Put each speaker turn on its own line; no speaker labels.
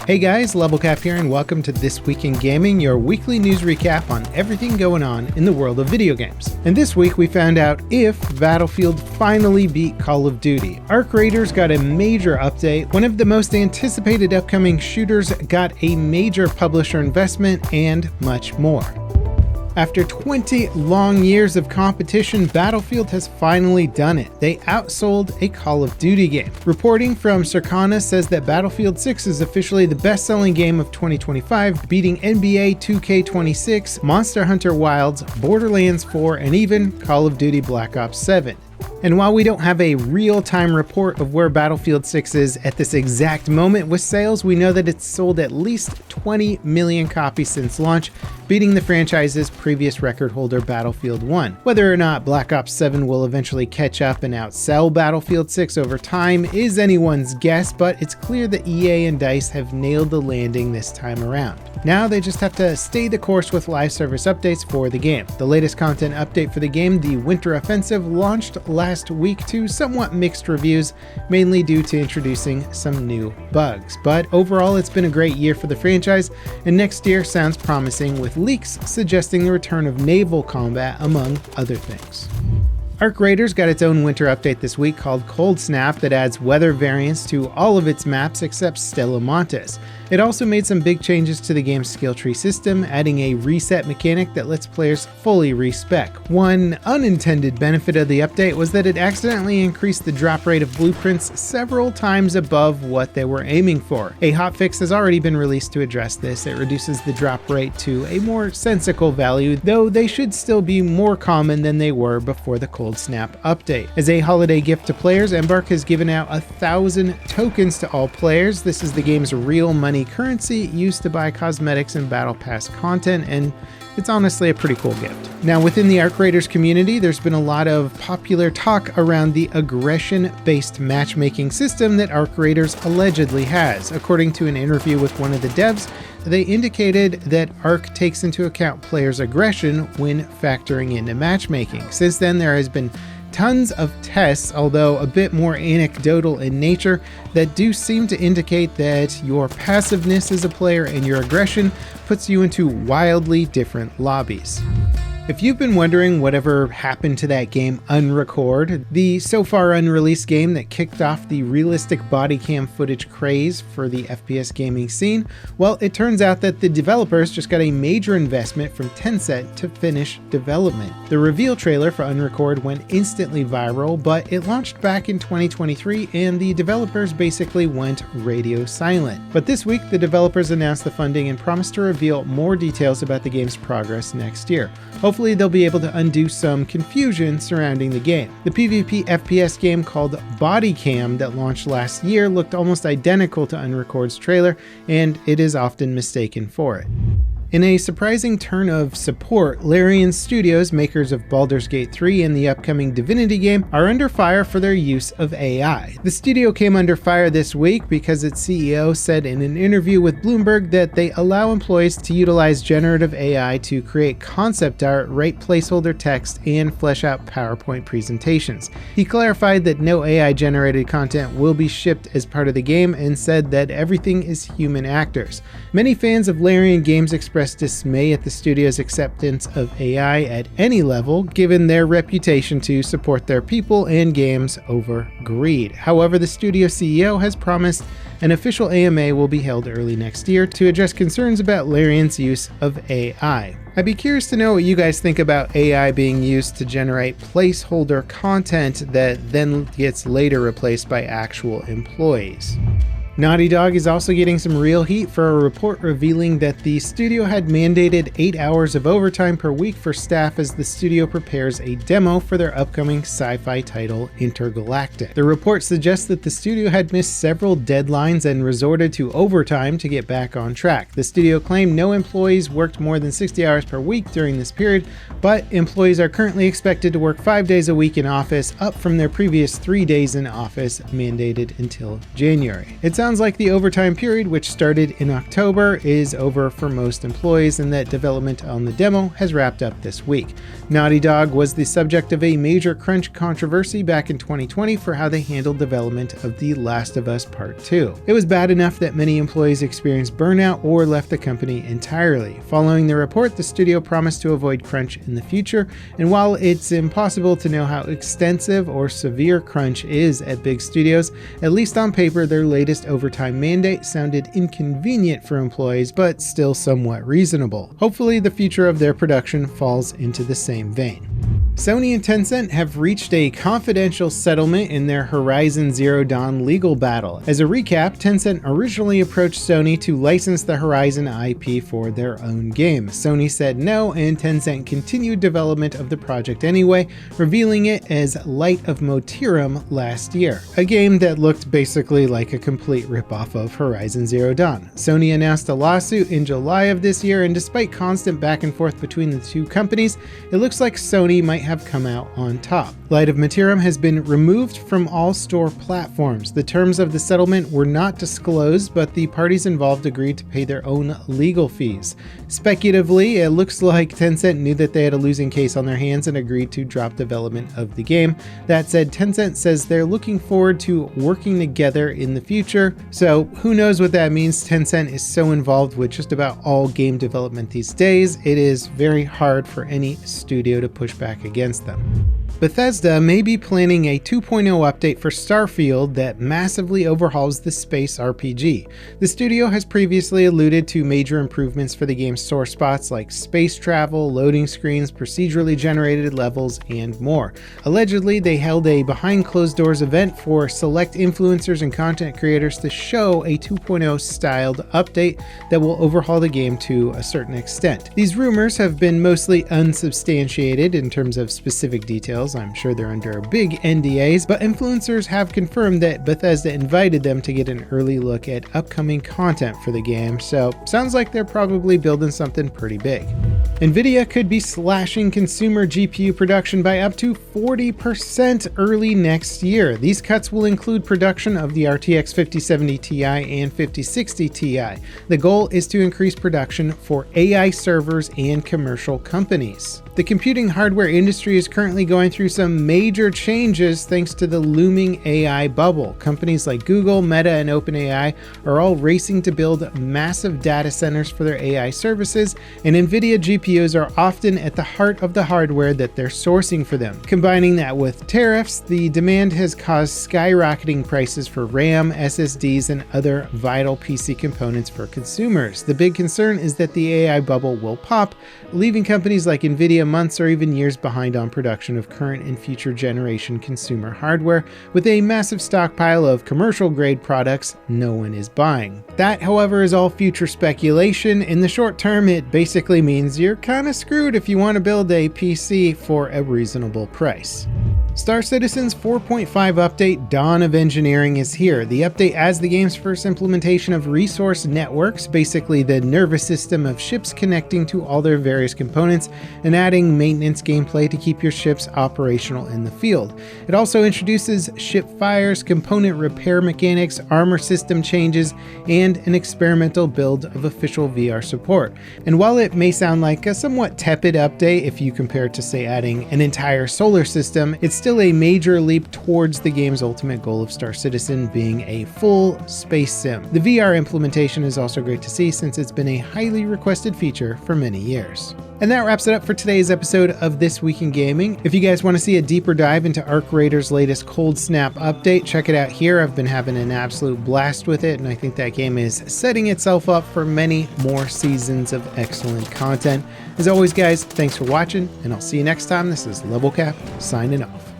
Hey guys, LevelCap here and welcome to This Week in Gaming, your weekly news recap on everything going on in the world of video games. And this week we found out if Battlefield finally beat Call of Duty. Arc Raiders got a major update, one of the most anticipated upcoming shooters got a major publisher investment, and much more. After 20 long years of competition, Battlefield has finally done it. They outsold a Call of Duty game. Reporting from Circana says that Battlefield 6 is officially the best-selling game of 2025, beating NBA 2K26, Monster Hunter Wilds, Borderlands 4, and even Call of Duty Black Ops 7. And while we don't have a real-time report of where Battlefield 6 is at this exact moment with sales, we know that it's sold at least 20 million copies since launch, beating the franchise's previous record holder Battlefield 1. Whether or not Black Ops 7 will eventually catch up and outsell Battlefield 6 over time is anyone's guess, but it's clear that EA and DICE have nailed the landing this time around. Now they just have to stay the course with live service updates for the game. The latest content update for the game, the Winter Offensive, launched last week to somewhat mixed reviews, mainly due to introducing some new bugs. But overall, it's been a great year for the franchise, and next year sounds promising with leaks suggesting the return of naval combat, among other things. Arc Raiders got its own winter update this week called Cold Snap that adds weather variants to all of its maps except Stella Montes. It also made some big changes to the game's skill tree system, adding a reset mechanic that lets players fully respec. One unintended benefit of the update was that it accidentally increased the drop rate of blueprints several times above what they were aiming for. A hotfix has already been released to address this. It reduces the drop rate to a more sensical value, though they should still be more common than they were before the Cold Snap update. As a holiday gift to players, Embark has given out 1,000 tokens to all players. This is the game's real money currency used to buy cosmetics and Battle Pass content, and it's honestly a pretty cool gift. Now, within the Arc Raiders community, there's been a lot of popular talk around the aggression-based matchmaking system that Arc Raiders allegedly has. According to an interview with one of the devs, they indicated that Arc takes into account players' aggression when factoring into matchmaking. Since then, there has been tons of tests, although a bit more anecdotal in nature, that do seem to indicate that your passiveness as a player and your aggression puts you into wildly different lobbies. If you've been wondering whatever happened to that game Unrecord, the so far unreleased game that kicked off the realistic body cam footage craze for the FPS gaming scene, well, it turns out that the developers just got a major investment from Tencent to finish development. The reveal trailer for Unrecord went instantly viral, but it launched back in 2023 and the developers basically went radio silent. But this week, the developers announced the funding and promised to reveal more details about the game's progress next year. Hopefully they'll be able to undo some confusion surrounding the game. The PvP FPS game called Body Cam that launched last year looked almost identical to Unrecord's trailer, and it is often mistaken for it. In a surprising turn of support, Larian Studios, makers of Baldur's Gate 3 and the upcoming Divinity game, are under fire for their use of AI. The studio came under fire this week because its CEO said in an interview with Bloomberg that they allow employees to utilize generative AI to create concept art, write placeholder text, and flesh out PowerPoint presentations. He clarified that no AI-generated content will be shipped as part of the game and said that everything is human actors. Many fans of Larian games expressed dismay at the studio's acceptance of AI at any level, given their reputation to support their people and games over greed. However, the studio CEO has promised an official AMA will be held early next year to address concerns about Larian's use of AI. I'd be curious to know what you guys think about AI being used to generate placeholder content that then gets later replaced by actual employees. Naughty Dog is also getting some real heat for a report revealing that the studio had mandated 8 hours of overtime per week for staff as the studio prepares a demo for their upcoming sci-fi title Intergalactic. The report suggests that the studio had missed several deadlines and resorted to overtime to get back on track. The studio claimed no employees worked more than 60 hours per week during this period, but employees are currently expected to work 5 days a week in office, up from their previous 3 days in office mandated until January. It sounds sounds like the overtime period, which started in October, is over for most employees and that development on the demo has wrapped up this week. Naughty Dog was the subject of a major crunch controversy back in 2020 for how they handled development of The Last of Us Part 2. It was bad enough that many employees experienced burnout or left the company entirely. Following the report, the studio promised to avoid crunch in the future, and while it's impossible to know how extensive or severe crunch is at big studios, at least on paper, their latest overtime mandate sounded inconvenient for employees, but still somewhat reasonable. Hopefully, the future of their production falls into the same vein. Sony and Tencent have reached a confidential settlement in their Horizon Zero Dawn legal battle. As a recap, Tencent originally approached Sony to license the Horizon IP for their own game. Sony said no, and Tencent continued development of the project anyway, revealing it as Light of Motirum last year, a game that looked basically like a complete ripoff of Horizon Zero Dawn. Sony announced a lawsuit in July of this year, and despite constant back and forth between the two companies, it looks like Sony might have come out on top. Light of Motirum has been removed from all store platforms. The terms of the settlement were not disclosed, but the parties involved agreed to pay their own legal fees. Speculatively, it looks like Tencent knew that they had a losing case on their hands and agreed to drop development of the game. That said, Tencent says they're looking forward to working together in the future, so who knows what that means. Tencent is so involved with just about all game development these days, it is very hard for any studio to push back against them. Bethesda may be planning a 2.0 update for Starfield that massively overhauls the space RPG. The studio has previously alluded to major improvements for the game's sore spots like space travel, loading screens, procedurally generated levels, and more. Allegedly, they held a behind closed doors event for select influencers and content creators to show a 2.0 styled update that will overhaul the game to a certain extent. These rumors have been mostly unsubstantiated in terms of specific details. I'm sure they're under big NDAs, but influencers have confirmed that Bethesda invited them to get an early look at upcoming content for the game, so sounds like they're probably building something pretty big. Nvidia could be slashing consumer GPU production by up to 40% early next year. These cuts will include production of the RTX 5070 Ti and 5060 Ti. The goal is to increase production for AI servers and commercial companies. The computing hardware industry is currently going through some major changes thanks to the looming AI bubble. Companies like Google, Meta, and OpenAI are all racing to build massive data centers for their AI services, and Nvidia GPUs are often at the heart of the hardware that they're sourcing for them. Combining that with tariffs, the demand has caused skyrocketing prices for RAM, SSDs, and other vital PC components for consumers. The big concern is that the AI bubble will pop, leaving companies like Nvidia months or even years behind on production of current and future generation consumer hardware, with a massive stockpile of commercial grade products no one is buying. That, however, is all future speculation. In the short term, it basically means you're kind of screwed if you want to build a PC for a reasonable price. Star Citizen's 4.5 update, Dawn of Engineering, is here. The update adds the game's first implementation of resource networks, basically the nervous system of ships connecting to all their various components, and adding maintenance gameplay to keep your ships operational in the field. It also introduces ship fires, component repair mechanics, armor system changes, and an experimental build of official VR support. And while it may sound like a somewhat tepid update if you compare it to, say, adding an entire solar system, it's still a major leap towards the game's ultimate goal of Star Citizen being a full space sim. The VR implementation is also great to see since it's been a highly requested feature for many years. And that wraps it up for today's episode of This Week in Gaming. If you guys want to see a deeper dive into Arc Raiders' latest Cold Snap update, check it out here. I've been having an absolute blast with it, and I think that game is setting itself up for many more seasons of excellent content. As always, guys, thanks for watching, and I'll see you next time. This is Level Cap, signing off.